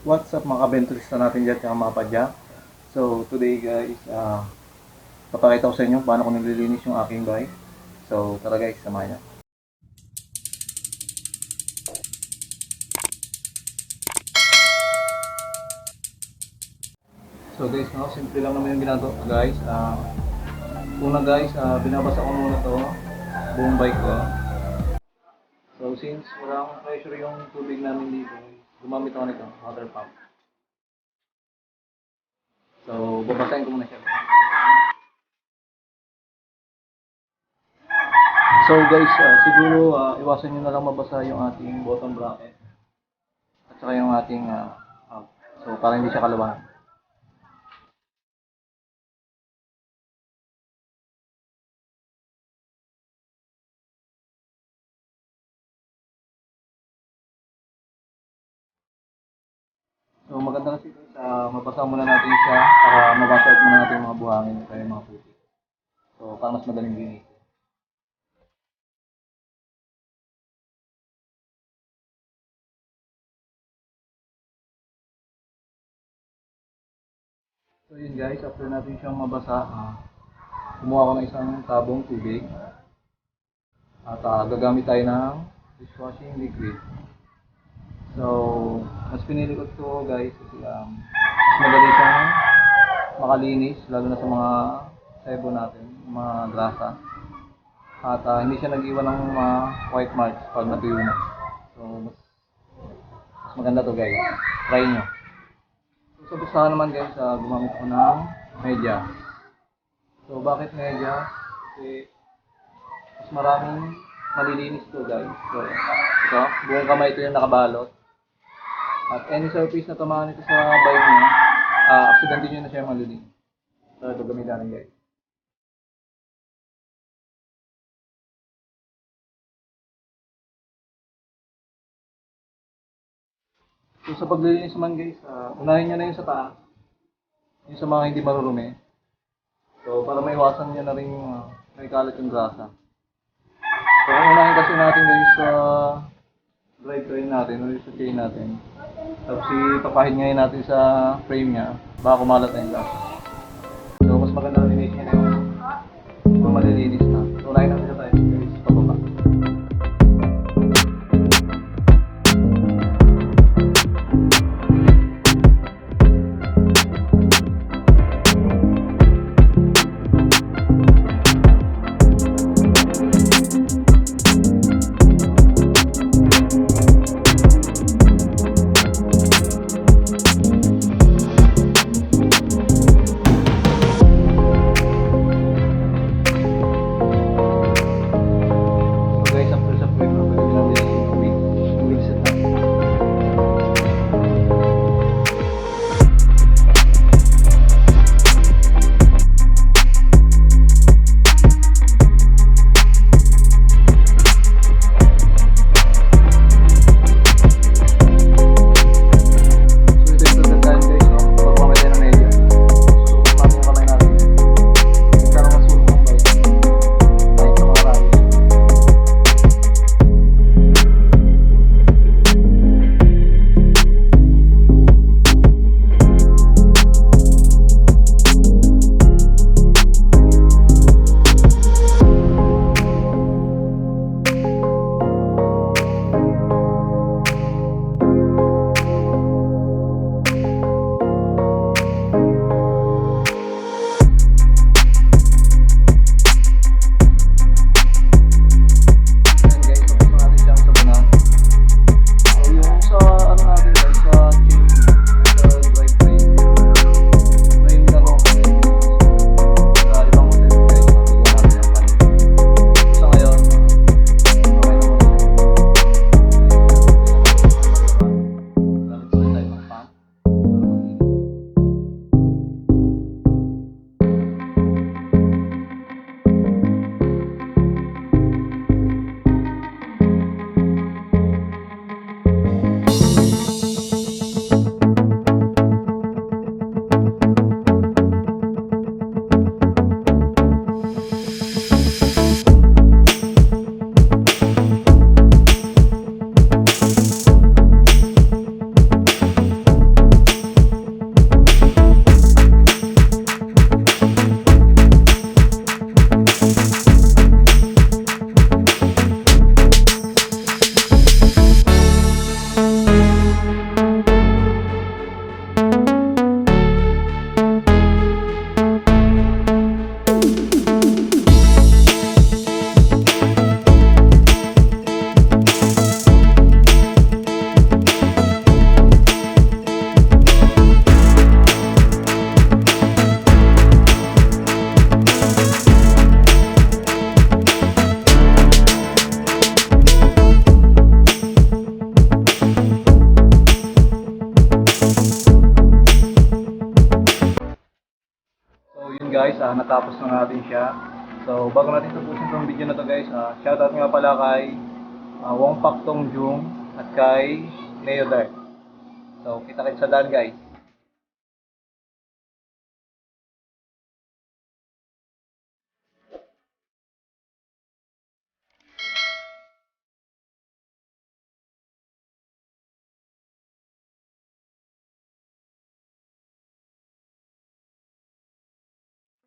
What's up mga kabentrista natin dyan at mga padya. So today guys, papakita ko sa inyo paano ko nililinis yung aking bike. So tara guys, samahan nyo. So guys, simple lang naman yung ginagawa guys. Una guys, binabasa ko muna to buong bike ko. So since walang pressure yung tubig namin dito, gumamit ako nito, water pump. So babasahin ko muna siya. So guys, siguro iwasan nyo na lang mabasa yung ating bottom bracket at saka yung ating hub. So para hindi siya kalabahan. So maganda kasi guys, mabasa muna natin siya para mabasa muna natin yung mga buhangin kaya mga putik. So para mas madaling linis. So yun guys, after natin siyang mabasa, kumuha ko ng isang tabong tubig at gagamit tayo ng dishwashing liquid. So, mas pinili ko ito guys kasi mas madali siyang makalinis lalo na sa mga sebo natin, mga grasa. At hindi siya nag-iwan ng mga white marks pag natuyo na. So, mas maganda to guys. Try nyo. So, sa busahan naman guys, gumamit ko ng medyas. So, bakit medyas? Kasi mas maraming malilinis to guys. So, ito, buong kamay ito yung nakabalot. At any surface na tamaan ito sa bike nyo, aksidente nyo na siya malilinis. So, ito gamitan rin guys. So, sa paglilinis naman guys, unahin nyo na yung sa taas. Yung sa mga hindi marurumi. So, para maiwasan nyo na rin may kalat yung grasa. So, ang unahin kasi natin guys sa drive train natin o sa chain natin. Tapos ipapahid ngayon natin sa frame niya, baka kumalat na yung grasa. So, mas maganda na linis niya na yung mga malilinis na. So, unahin natin sa tayo guys, pababa. natapos na natin siya. So, bago natin tapusin itong video na to guys, shoutout nga pala kay Wong Pak Tong Jung at kay Leo Dark. So, kita-kits sa daan guys.